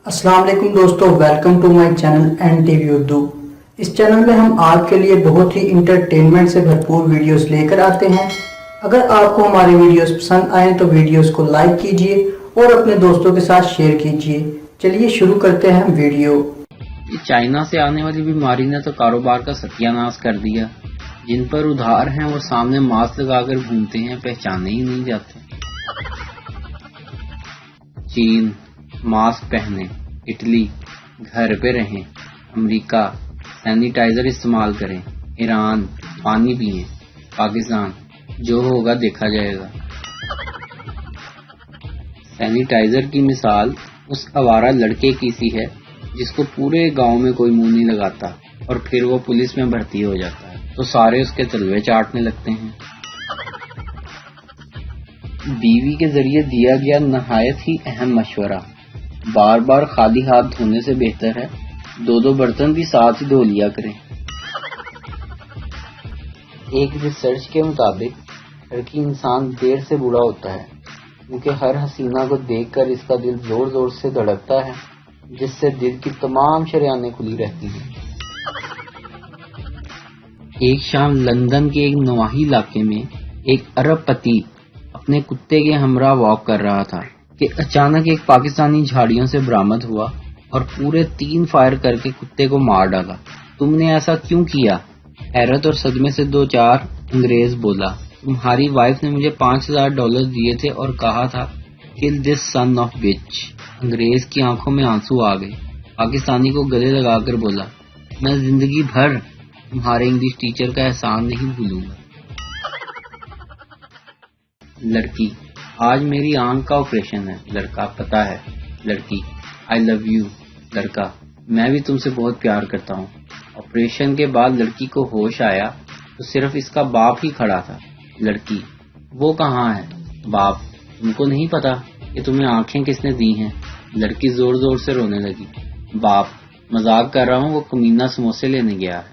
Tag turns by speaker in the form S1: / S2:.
S1: अस्सलाम वालेकुम दोस्तों, welcome to my channel N TV Urdu. इस चैनल में हम आपके लिए बहुत ही इंटरटेनमेंट से भरपूर वीडियोस लेकर आते हैं। अगर आपको हमारे वीडियोस पसंद आए तो वीडियोस को लाइक कीजिए और अपने दोस्तों के साथ शेयर कीजिए। चलिए शुरू करते हैं वीडियो।
S2: चाइना से आने वाली बीमारी ने तो कारोबार का सत्यानाश कर दिया। जिन पर उधार हैं वो सामने मास्क लगाकर घूमते हैं, पहचाने ही नहीं जाते। चीन, मास्क पहने। इटली, घर पे रहें। अमेरिका, सैनिटाइजर इस्तेमाल करें। ईरान, पानी पिएं। पाकिस्तान, जो होगा देखा जाएगा। सैनिटाइजर की मिसाल उस आवारा लड़के की सी है जिसको पूरे गांव में कोई मुंह नहीं लगाता और फिर वो पुलिस में भर्ती हो जाता है तो सारे उसके तलवे चाटने लगते हैं। बीवी के जरिए दिया गया नहायत ही अहम मशवरा, बार बार खाली हाथ धोने से बेहतर है दो दो बर्तन भी साथ ही धो लिया करें। एक रिसर्च के मुताबिक लड़की इंसान देर से बूढ़ा होता है क्योंकि हर हसीना को देखकर इसका दिल जोर जोर से धड़कता है, जिससे दिल की तमाम शरेआनें खुली रहती हैं। एक शाम लंदन के एक नवाही इलाके में एक अरब पति अपने कुत्ते के हमरा वॉक कर रहा था कि अचानक एक पाकिस्तानी झाड़ियों से बरामद हुआ और पूरे 3 फायर करके कुत्ते को मार डाला। तुमने ऐसा क्यों किया? हैरत और सदमे से 2-4 अंग्रेज बोला, तुम्हारी वाइफ ने मुझे $5000 दिए थे और कहा था किल दिस सन ऑफ बिच। अंग्रेज की आंखों में आंसू आ गए। पाकिस्तानी को गले लगाकर बोला, मैं जिंदगी भर तुम्हारे इंग्लिश टीचर का एहसान नहीं भूलूंगा। लड़की, आज मेरी आंख का ऑपरेशन है। लड़का, पता है। लड़की, आई लव यू। लड़का, मैं भी तुमसे बहुत प्यार करता हूँ। ऑपरेशन के बाद लड़की को होश आया तो सिर्फ इसका बाप ही खड़ा था। लड़की, वो कहाँ है? बाप, तुमको नहीं पता कि तुम्हें आंखें किसने दी हैं? लड़की जोर जोर से रोने लगी। बाप, मजाक कर रहा हूँ, वो कमीना समोसे लेने गया है।